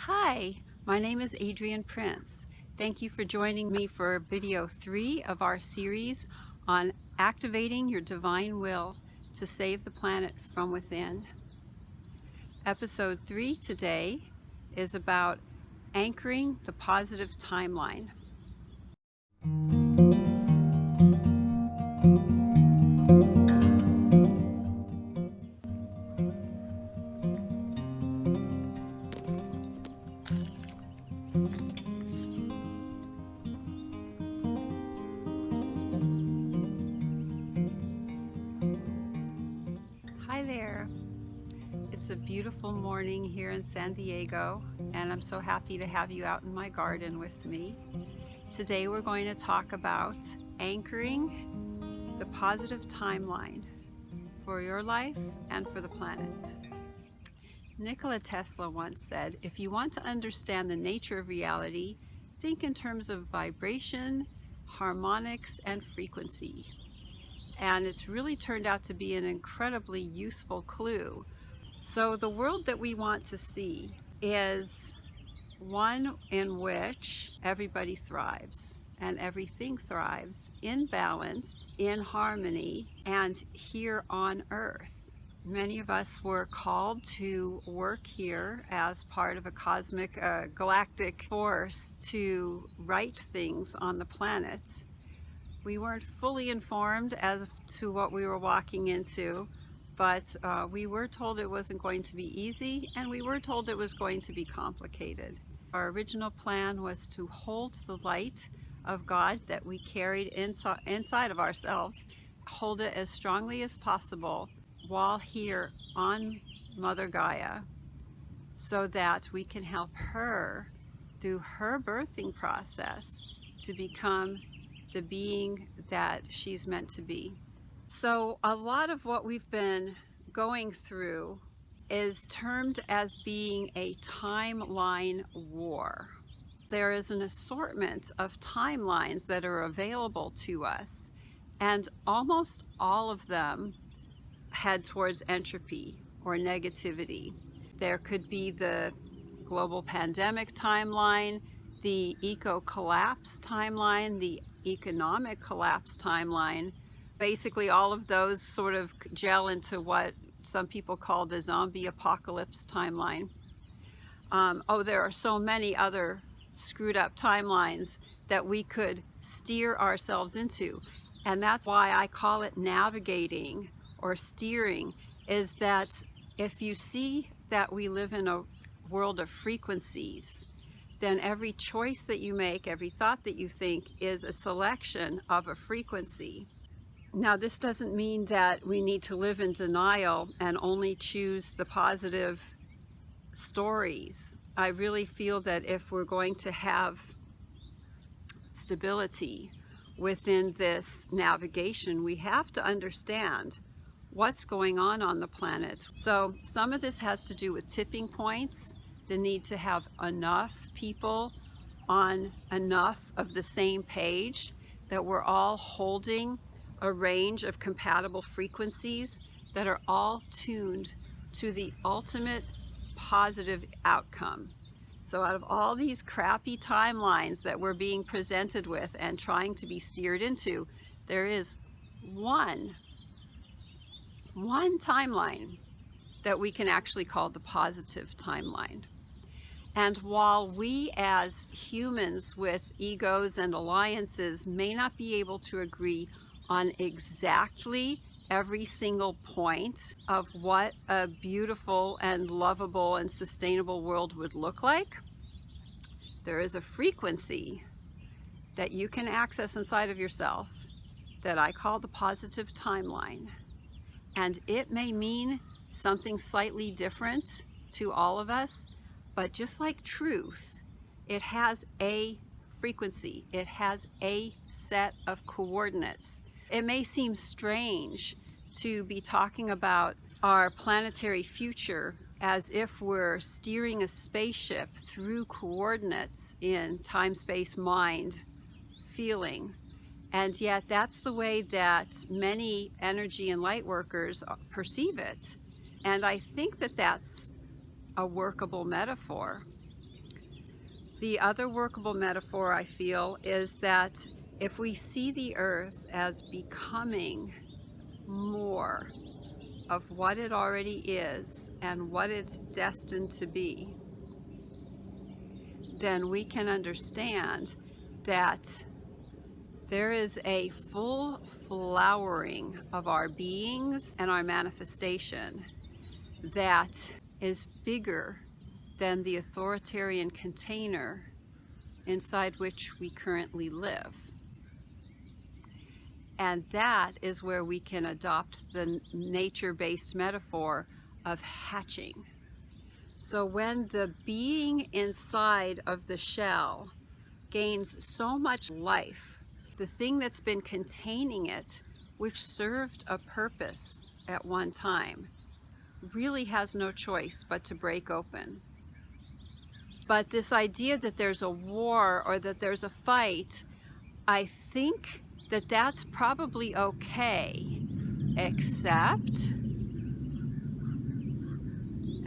Hi, my name is Adrienne Prince. Thank you for joining me for video 3 of our series on activating your divine will to save the planet from within. Episode 3 today is about anchoring the positive timeline. Hi there. It's a beautiful morning here in San Diego, and I'm so happy to have you out in my garden with me. Today we're going to talk about anchoring the positive timeline for your life and for the planet. Nikola Tesla once said, if you want to understand the nature of reality, think in terms of vibration, harmonics, and frequency. And it's really turned out to be an incredibly useful clue. So the world that we want to see is one in which everybody thrives and everything thrives in balance, in harmony, and here on Earth. Many of us were called to work here as part of a cosmic, galactic force to right things on the planet. We weren't fully informed as to what we were walking into, but we were told it wasn't going to be easy, and we were told it was going to be complicated. Our original plan was to hold the light of God that we carried inside of ourselves, hold it as strongly as possible while here on Mother Gaia, so that we can help her through her birthing process to become the being that she's meant to be. So a lot of what we've been going through is termed as being a timeline war. There is an assortment of timelines that are available to us, and almost all of them head towards entropy or negativity. There could be the global pandemic timeline, the eco-collapse timeline, the economic collapse timeline. Basically all of those sort of gel into what some people call the zombie apocalypse timeline. There are so many other screwed up timelines that we could steer ourselves into, and that's why I call it navigating or steering, is that if you see that we live in a world of frequencies, then every choice that you make, every thought that you think is a selection of a frequency. Now, this doesn't mean that we need to live in denial and only choose the positive stories. I really feel that if we're going to have stability within this navigation, we have to understand what's going on the planet. So some of this has to do with tipping points, the need to have enough people on enough of the same page, that we're all holding a range of compatible frequencies that are all tuned to the ultimate positive outcome. So out of all these crappy timelines that we're being presented with and trying to be steered into, there is one timeline that we can actually call the positive timeline. And while we as humans with egos and alliances may not be able to agree on exactly every single point of what a beautiful and lovable and sustainable world would look like, there is a frequency that you can access inside of yourself that I call the positive timeline. And it may mean something slightly different to all of us, but just like truth, it has a frequency, it has a set of coordinates. It may seem strange to be talking about our planetary future as if we're steering a spaceship through coordinates in time, space, mind, feeling. And yet that's the way that many energy and light workers perceive it. And I think that that's a workable metaphor. The other workable metaphor I feel is that if we see the earth as becoming more of what it already is and what it's destined to be, then we can understand that there is a full flowering of our beings and our manifestation that is bigger than the authoritarian container inside which we currently live. And that is where we can adopt the nature-based metaphor of hatching. So when the being inside of the shell gains so much life, the thing that's been containing it, which served a purpose at one time, really has no choice but to break open. But this idea that there's a war or that there's a fight, I think that that's probably okay, except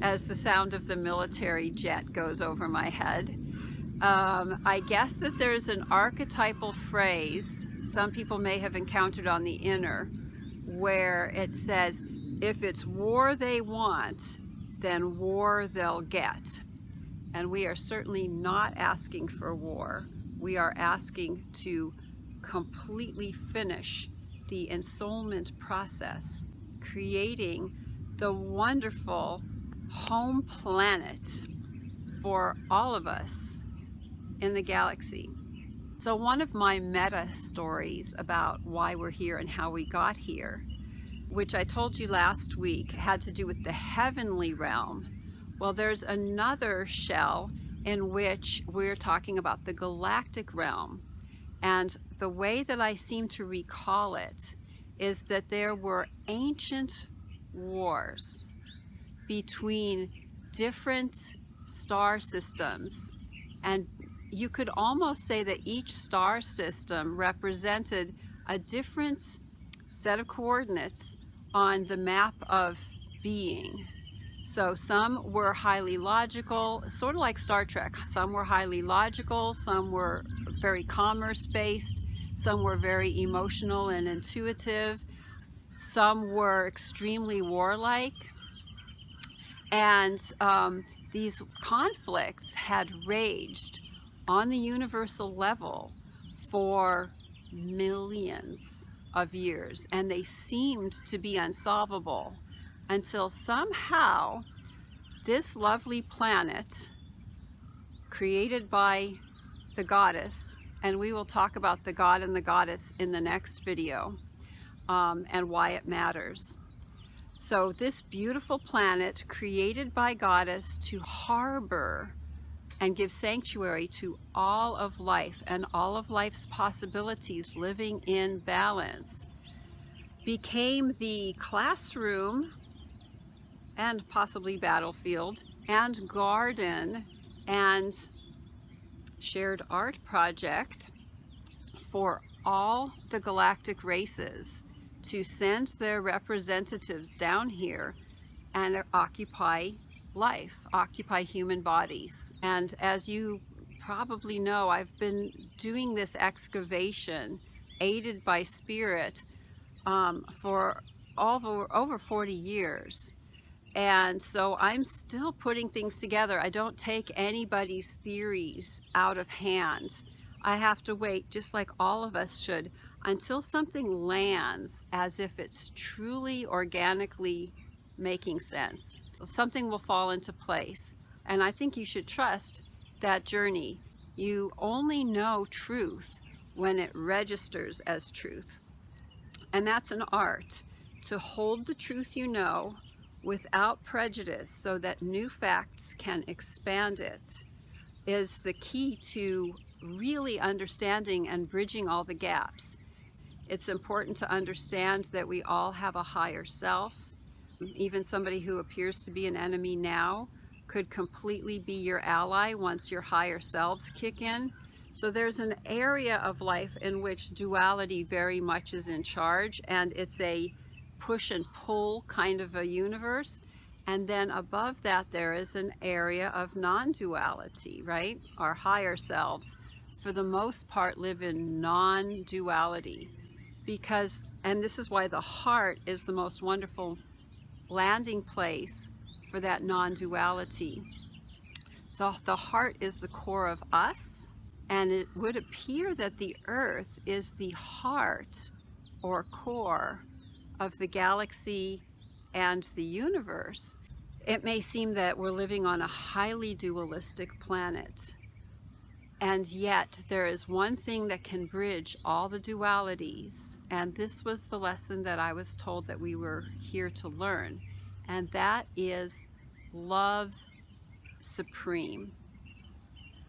as the sound of the military jet goes over my head, I guess that there's an archetypal phrase some people may have encountered on the inner where it says, if it's war they want, then war they'll get. And we are certainly not asking for war. We are asking to completely finish the ensoulment process, creating the wonderful home planet for all of us in the galaxy. So one of my meta stories about why we're here and how we got here, which I told you last week, had to do with the heavenly realm. Well, there's another shell in which we're talking about the galactic realm. And the way that I seem to recall it is that there were ancient wars between different star systems, and you could almost say that each star system represented a different set of coordinates on the map of being. So some were highly logical, sort of like Star Trek. Some were highly logical, some were very commerce-based, some were very emotional and intuitive, some were extremely warlike. And these conflicts had raged on the universal level for millions of years, and they seemed to be unsolvable until somehow this lovely planet created by the goddess, and we will talk about the god and the goddess in the next video, and why it matters. So this beautiful planet created by goddess to harbor and give sanctuary to all of life and all of life's possibilities living in balance became the classroom and possibly battlefield and garden and shared art project for all the galactic races to send their representatives down here and occupy life, occupy human bodies. And as you probably know, I've been doing this excavation aided by spirit for over 40 years. And so I'm still putting things together. I don't take anybody's theories out of hand. I have to wait, just like all of us should, until something lands as if it's truly organically making sense. Something will fall into place. And I think you should trust that journey. You only know truth when it registers as truth. And that's an art, to hold the truth you know without prejudice so that new facts can expand it, is the key to really understanding and bridging all the gaps. It's important to understand that we all have a higher self. Even somebody who appears to be an enemy now could completely be your ally once your higher selves kick in. So there's an area of life in which duality very much is in charge, and it's a push and pull kind of a universe. And then above that, there is an area of non-duality, right? Our higher selves, for the most part, live in non-duality because, and this is why the heart is the most wonderful landing place for that non-duality. So the heart is the core of us, and it would appear that the earth is the heart or core of the galaxy and the universe. It may seem that we're living on a highly dualistic planet, and yet there is one thing that can bridge all the dualities, and this was the lesson that I was told that we were here to learn, and that is love supreme.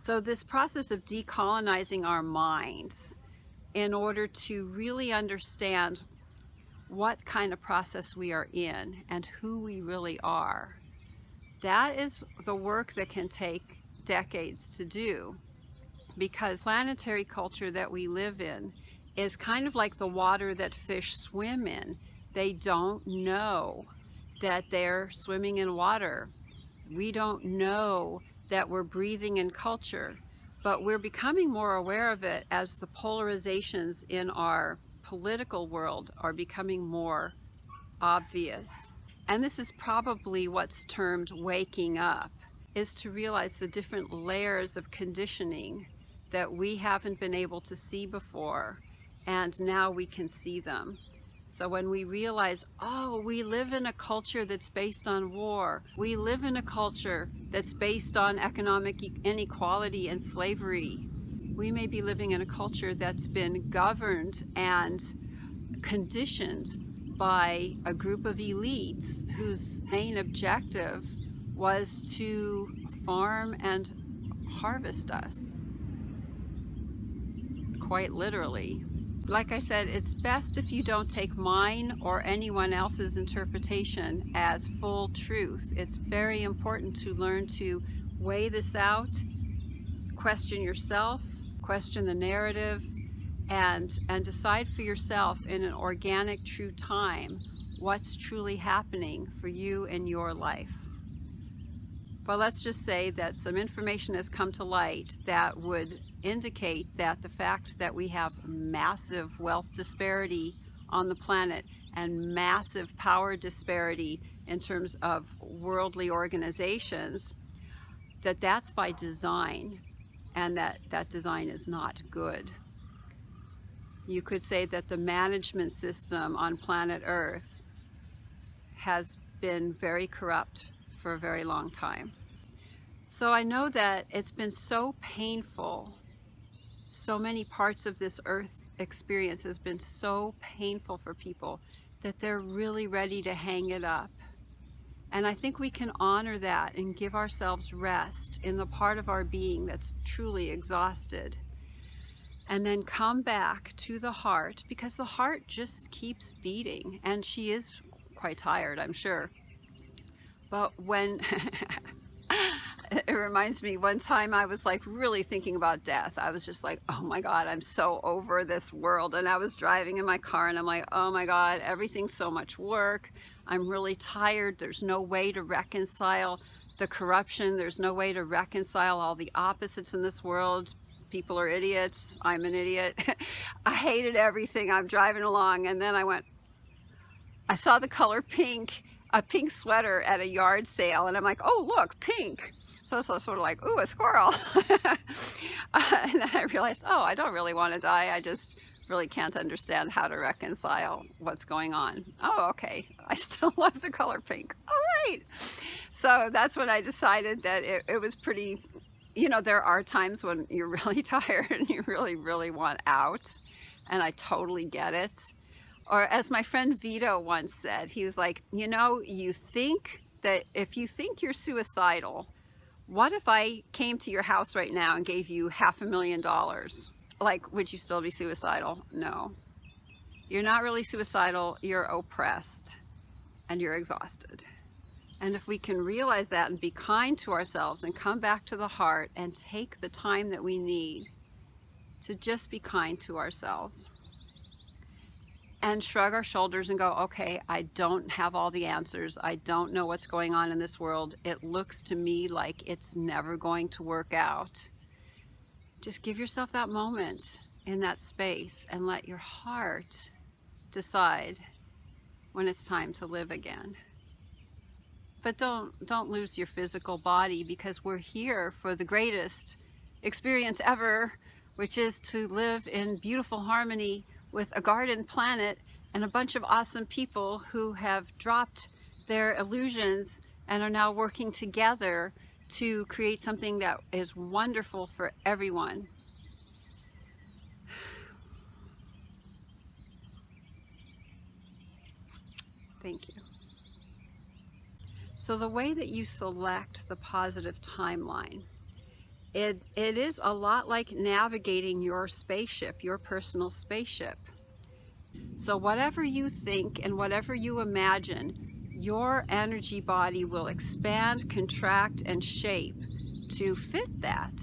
So this process of decolonizing our minds in order to really understand what kind of process we are in and who we really are, that is the work that can take decades to do, because planetary culture that we live in is kind of like the water that fish swim in. They don't know that they're swimming in water. We don't know that we're breathing in culture, but we're becoming more aware of it as the polarizations in our political world are becoming more obvious. And this is probably what's termed waking up, is to realize the different layers of conditioning that we haven't been able to see before, and now we can see them. So when we realize, oh, we live in a culture that's based on war, we live in a culture that's based on economic inequality and slavery, we may be living in a culture that's been governed and conditioned by a group of elites whose main objective was to farm and harvest us, quite literally. Like I said, it's best if you don't take mine or anyone else's interpretation as full truth. It's very important to learn to weigh this out, question yourself, question the narrative, and decide for yourself in an organic, true time what's truly happening for you in your life. But let's just say that some information has come to light that would indicate that the fact that we have massive wealth disparity on the planet and massive power disparity in terms of worldly organizations, that's by design, and that design is not good. You could say that the management system on planet Earth has been very corrupt for a very long time. So I know that it's been so painful. So many parts of this Earth experience has been so painful for people that they're really ready to hang it up. And I think we can honor that and give ourselves rest in the part of our being that's truly exhausted. And then come back to the heart, because the heart just keeps beating, and she is quite tired, I'm sure. But when it reminds me, one time I was like really thinking about death. I was just like, oh my God, I'm so over this world. And I was driving in my car and I'm like, oh my God, everything's so much work. I'm really tired. There's no way to reconcile the corruption. There's no way to reconcile all the opposites in this world. People are idiots. I'm an idiot. I hated everything. I'm driving along, and then I saw the color pink, a pink sweater at a yard sale, and I'm like, oh look, pink. So it's sort of like, ooh, a squirrel. And then I realized, oh, I don't really want to die. I just really can't understand how to reconcile what's going on. Oh, okay. I still love the color pink. All right. So that's when I decided that it was pretty, you know, there are times when you're really tired and you really, really want out. And I totally get it. Or as my friend Vito once said, he was like, you know, you think that if you think you're suicidal, what if I came to your house right now and gave you $500,000? Like, would you still be suicidal? No. You're not really suicidal, you're oppressed and you're exhausted. And if we can realize that and be kind to ourselves and come back to the heart and take the time that we need to just be kind to ourselves and shrug our shoulders and go, okay, I don't have all the answers. I don't know what's going on in this world. It looks to me like it's never going to work out. Just give yourself that moment in that space and let your heart decide when it's time to live again. But don't lose your physical body, because we're here for the greatest experience ever, which is to live in beautiful harmony with a garden planet and a bunch of awesome people who have dropped their illusions and are now working together to create something that is wonderful for everyone. Thank you. So the way that you select the positive timeline, it is a lot like navigating your spaceship, your personal spaceship. So whatever you think and whatever you imagine, your energy body will expand, contract, and shape to fit that.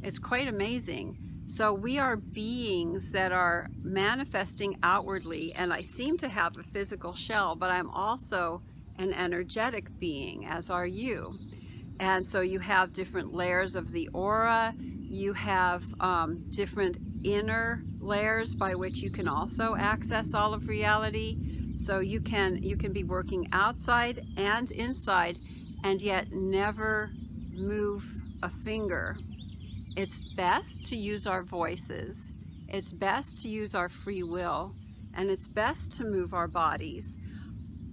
It's quite amazing. So we are beings that are manifesting outwardly, and I seem to have a physical shell, but I'm also an energetic being, as are you. And so you have different layers of the aura. You have different inner layers by which you can also access all of reality. So you can be working outside and inside and yet never move a finger. It's best to use our voices. It's best to use our free will, and it's best to move our bodies.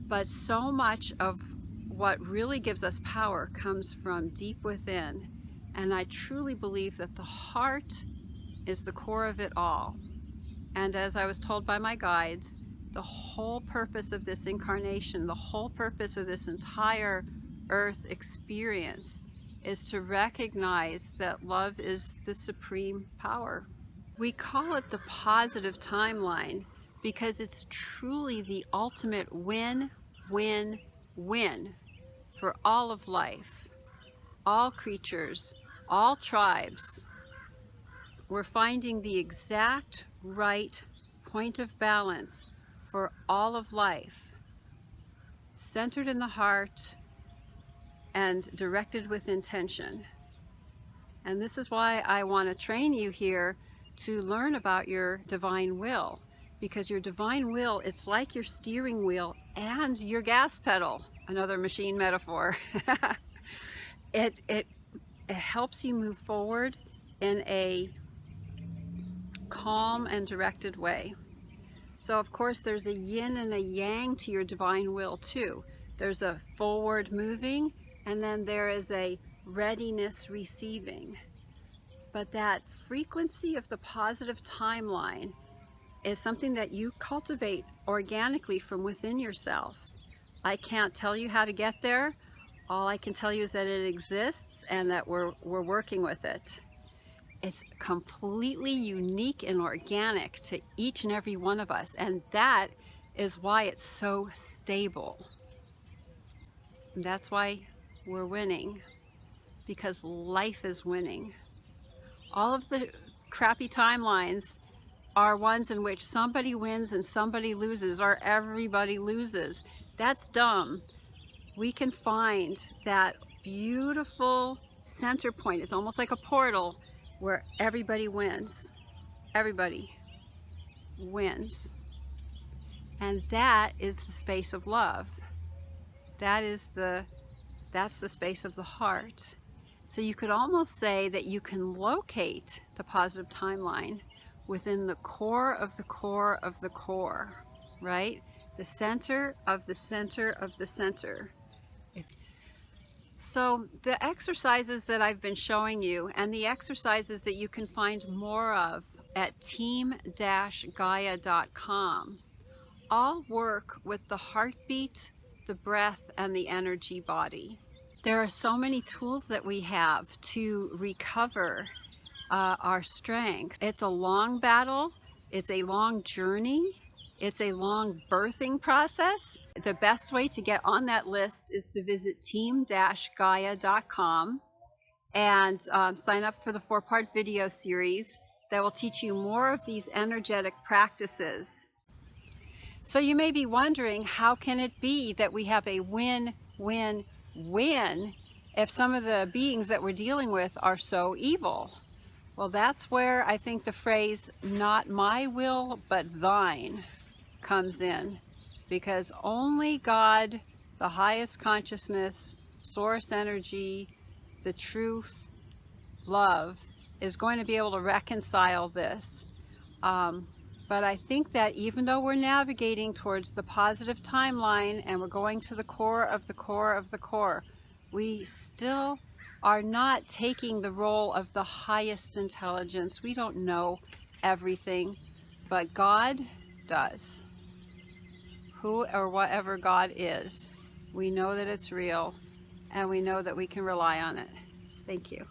But so much of what really gives us power comes from deep within. And I truly believe that the heart is the core of it all. And as I was told by my guides, the whole purpose of this incarnation, the whole purpose of this entire earth experience is to recognize that love is the supreme power. We call it the positive timeline because it's truly the ultimate win, win, win for all of life, all creatures, all tribes. We're finding the exact right point of balance for all of life, centered in the heart and directed with intention. And this is why I want to train you here to learn about your divine will, because your divine will, it's like your steering wheel and your gas pedal, another machine metaphor. It helps you move forward in a calm and directed way. So of course there's a yin and a yang to your divine will too. There's a forward moving, and then there is a readiness receiving. But that frequency of the positive timeline is something that you cultivate organically from within yourself. I can't tell you how to get there. All I can tell you is that it exists and that we're working with it. It's completely unique and organic to each and every one of us, and that is why it's so stable. And that's why we're winning, because life is winning. All of the crappy timelines are ones in which somebody wins and somebody loses, or everybody loses. That's dumb. We can find that beautiful center point. It's almost like a portal where everybody wins. Everybody wins. And that is the space of love. That's the space of the heart. So you could almost say that you can locate the positive timeline within the core of the core of the core, right? The center of the center of the center. So the exercises that I've been showing you, and the exercises that you can find more of at team-gaia.com, all work with the heartbeat, the breath, and the energy body. There are so many tools that we have to recover our strength. It's a long battle, it's a long journey, it's a long birthing process. The best way to get on that list is to visit team-gaia.com and sign up for the 4-part video series that will teach you more of these energetic practices. So you may be wondering, how can it be that we have a win-win-win if some of the beings that we're dealing with are so evil? Well, that's where I think the phrase, not my will, but thine, comes in. Because only God, the highest consciousness, source energy, the truth, love, is going to be able to reconcile this. But I think that even though we're navigating towards the positive timeline and we're going to the core of the core of the core, we still are not taking the role of the highest intelligence. We don't know everything, but God does. Who or whatever God is, we know that it's real, and we know that we can rely on it. Thank you.